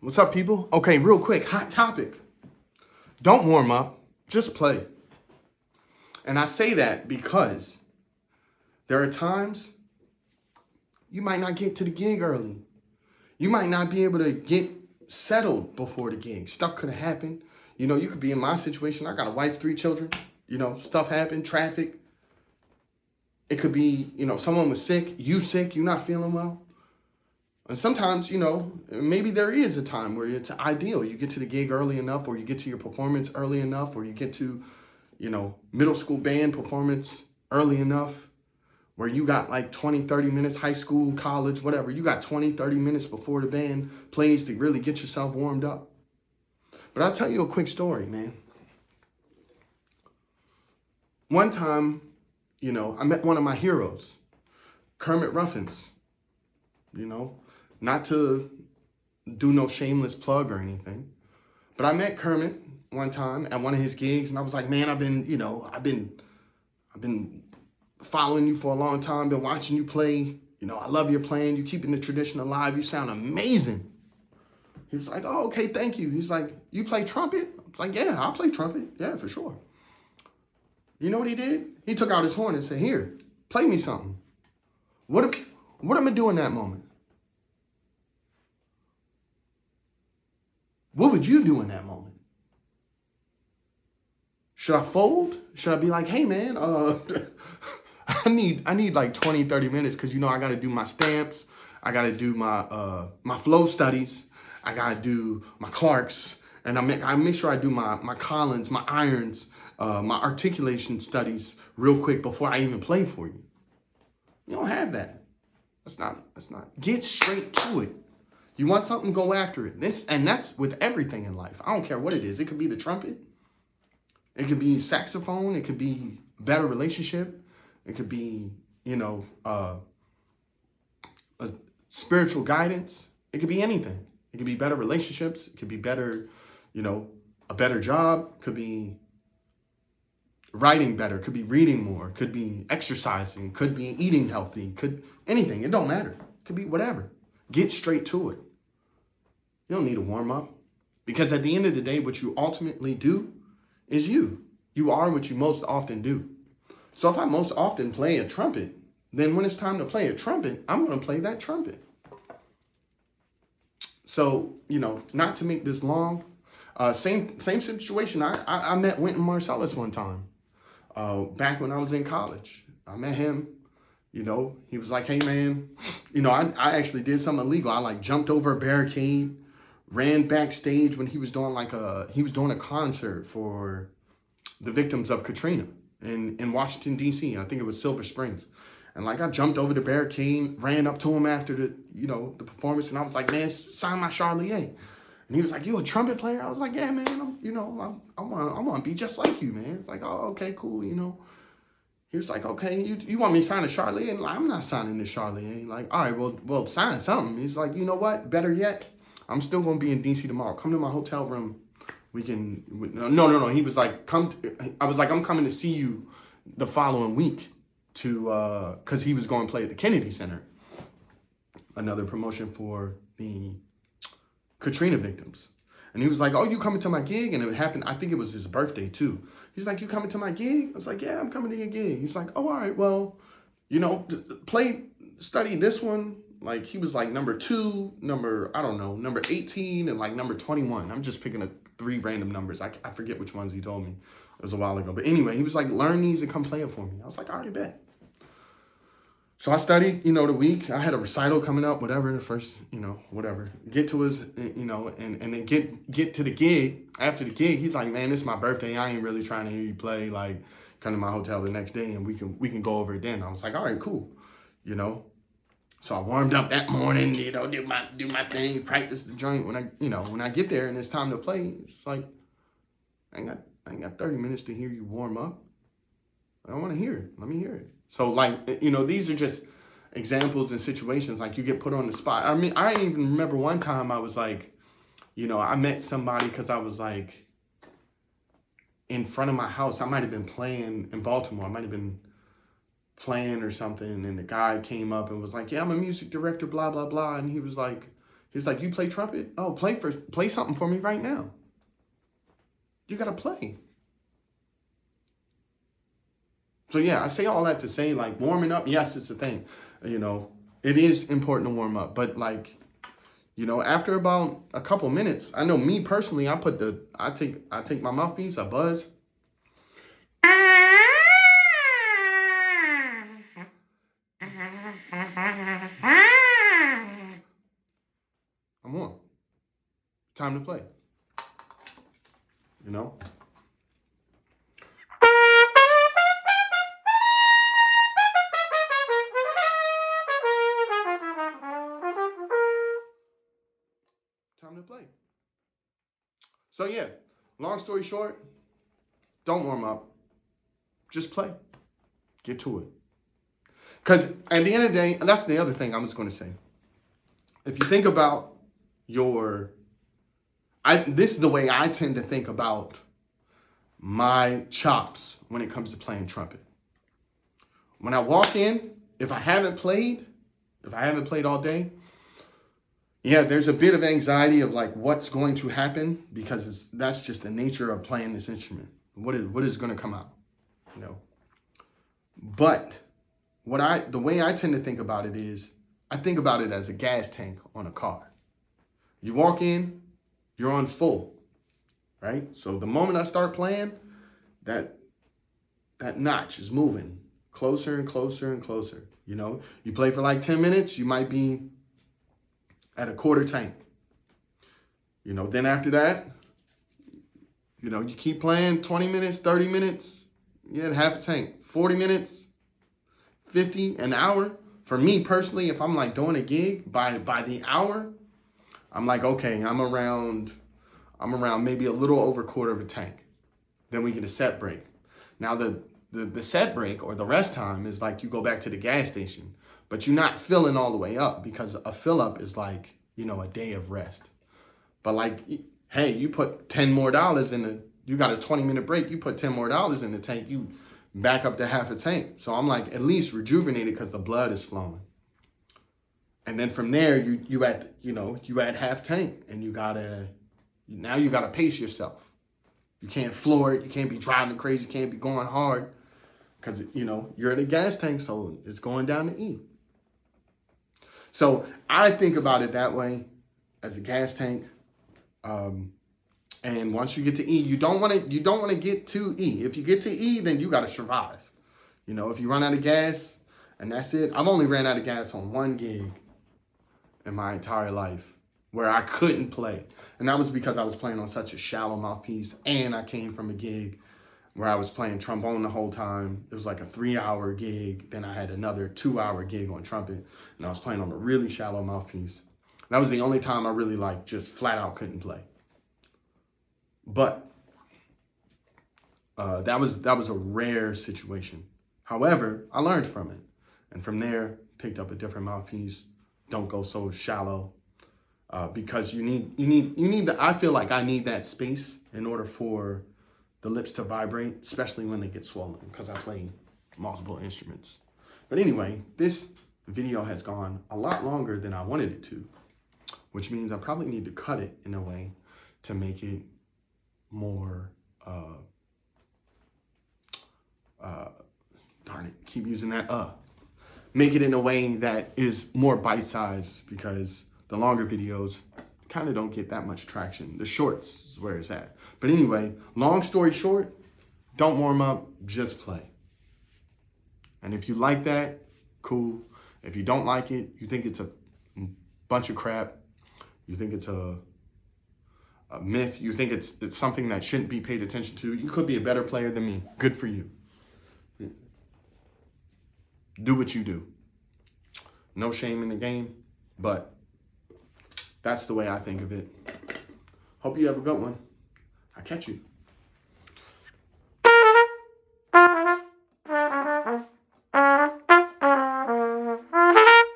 What's up, people? Okay, real quick, hot topic. Don't warm up, just play. And I say that because there are times you might not get to the gig early. You might not be able to get settled before the gig. Stuff could have happened. You know, you could be in my situation. I got a wife, 3 children. You know, stuff happened, traffic. It could be, someone was sick, you're not feeling well. And sometimes, maybe there is a time where it's ideal. You get to the gig early enough, or you get to your performance early enough, or you get to, middle school band performance early enough, where you got like 20, 30 minutes, high school, college, whatever. You got 20, 30 minutes before the band plays to really get yourself warmed up. But I'll tell you a quick story, man. One time, I met one of my heroes, Kermit Ruffins, not to do no shameless plug or anything, but I met Kermit one time at one of his gigs, and I was like, man, I've been following you for a long time, been watching you play. I love your playing. You keeping the tradition alive. You sound amazing. He was like, oh, okay, thank you. He's like, you play trumpet? I was like, yeah, I play trumpet. Yeah, for sure. You know what he did? He took out his horn and said, here, play me something. What am I doing in that moment? What would you do in that moment? Should I fold? Should I be like, hey, man, I need like 20, 30 minutes because, I got to do my stamps. I got to do my flow studies. I got to do my Clarks. And I make sure I do my Collins, my irons, my articulation studies real quick before I even play for you. You don't have that. That's not. Get straight to it. You want something, go after it. That's with everything in life. I don't care what it is. It could be the trumpet. It could be saxophone. It could be a better relationship. It could be, a spiritual guidance. It could be anything. It could be better relationships. It could be better, a better job. It could be writing better. It could be reading more. It could be exercising. It could be eating healthy. Could anything. It don't matter. It could be whatever. Get straight to it. You don't need to warm up. Because at the end of the day, what you ultimately do is you. You are what you most often do. So if I most often play a trumpet, then when it's time to play a trumpet, I'm going to play that trumpet. So, not to make this long, same situation. I met Wynton Marsalis one time, back when I was in college. I met him. He was like, hey, man, I actually did something illegal. I jumped over a barricade, ran backstage when he was doing a concert for the victims of Katrina in Washington, D.C. I think it was Silver Springs. And I jumped over the barricade, ran up to him after the performance. And I was like, man, sign my Charlier. And he was like, you a trumpet player? I was like, yeah, man, I want to be just like you, man. It's like, oh, okay, cool, He was like, okay, you want me to sign a Charlier? And I'm not signing this Charlier. All right, well, sign something. He's like, you know what? Better yet, I'm still going to be in D.C. tomorrow. Come to my hotel room. We can, no. He was like, I was like, I'm coming to see you the following week because he was going to play at the Kennedy Center. Another promotion for the Katrina victims. And he was like, oh, you coming to my gig? And it happened, I think it was his birthday too. He's like, you coming to my gig? I was like, yeah, I'm coming to your gig. He's like, oh, all right, well, study this one. He was number 2, number 18, and number 21. I'm just picking 3 random numbers. I forget which ones he told me. It was a while ago. But anyway, he was like, learn these and come play it for me. I was like, all right, bet. So I studied, the week. I had a recital coming up, whatever, the first, whatever. Get to his, and then get to the gig. After the gig, he's like, man, this is my birthday. I ain't really trying to hear you play. Come to my hotel the next day and we can go over it then. I was like, all right, cool. So I warmed up that morning, do my thing, practice the joint. When I get there and it's time to play, it's like, I ain't got 30 minutes to hear you warm up. I want to hear it. Let me hear it. So these are just examples and situations you get put on the spot. I mean, I even remember one time I was like, I met somebody because I was in front of my house. I might have been playing in Baltimore. I might have been playing or something. And the guy came up and was like, yeah, I'm a music director, blah, blah, blah. And he was like, He's like, you play trumpet? Oh, play something for me right now. You got to play. So yeah, I say all that to say, like, warming up, yes, it's a thing. You know, it is important to warm up. But like, you know, after about a couple minutes, I know me personally, I take my mouthpiece, I buzz. I'm on. Time to play. You know? Time to play. So yeah, long story short, don't warm up. Just play. Get to it. Because at the end of the day, and that's the other thing I'm just going to say. If you think about this is the way I tend to think about my chops when it comes to playing trumpet. When I walk in, if I haven't played all day, yeah, there's a bit of anxiety of like what's going to happen, because that's just the nature of playing this instrument. What is going to come out, you know? But the way I tend to think about it is, I think about it as a gas tank on a car. You walk in, you're on full, right? So the moment I start playing, that notch is moving closer and closer and closer. You know, you play for like 10 minutes, you might be at a quarter tank. You know, then after that, you know, you keep playing 20 minutes, 30 minutes, you're at half a tank, 40 minutes, 50, an hour. For me personally, if I'm like doing a gig, by the hour, I'm like, okay, I'm around maybe a little over a quarter of a tank. Then we get a set break. Now the set break or the rest time is like you go back to the gas station, but you're not filling all the way up, because a fill up is like, you know, a day of rest. But like, hey, you put $10 more you got a 20-minute break, you put $10 more in the tank, you back up to half a tank. So I'm like at least rejuvenated because the blood is flowing. And then from there, you at half tank, and you gotta pace yourself. You can't floor it. You can't be driving crazy. You can't be going hard, because, you know, you're at a gas tank, so it's going down to E. So I think about it that way, as a gas tank. And once you get to E, you don't want to get to E. If you get to E, then you got to survive. You know, if you run out of gas and that's it. I've only ran out of gas on one gig in my entire life where I couldn't play. And that was because I was playing on such a shallow mouthpiece, and I came from a gig where I was playing trombone the whole time. It was like a 3-hour gig. Then I had another 2-hour gig on trumpet, and I was playing on a really shallow mouthpiece. That was the only time I really like just flat out couldn't play. But that was a rare situation. However, I learned from it, and from there picked up a different mouthpiece. Don't go so shallow, because you need I feel like I need that space in order for the lips to vibrate, especially when they get swollen, because I play multiple instruments. But anyway, this video has gone a lot longer than I wanted it to, which means I probably need to cut it in a way to make it more, darn it, keep using that, make it in a way that is more bite-sized, because the longer videos kind of don't get that much traction. The shorts is where it's at. But anyway, long story short, don't warm up, just play. And if you like that, cool. If you don't like it, you think it's a bunch of crap, you think it's a myth, you think it's something that shouldn't be paid attention to, you could be a better player than me. Good for you. Do what you do. No shame in the game, but that's the way I think of it. Hope you have a good one. I'll catch you.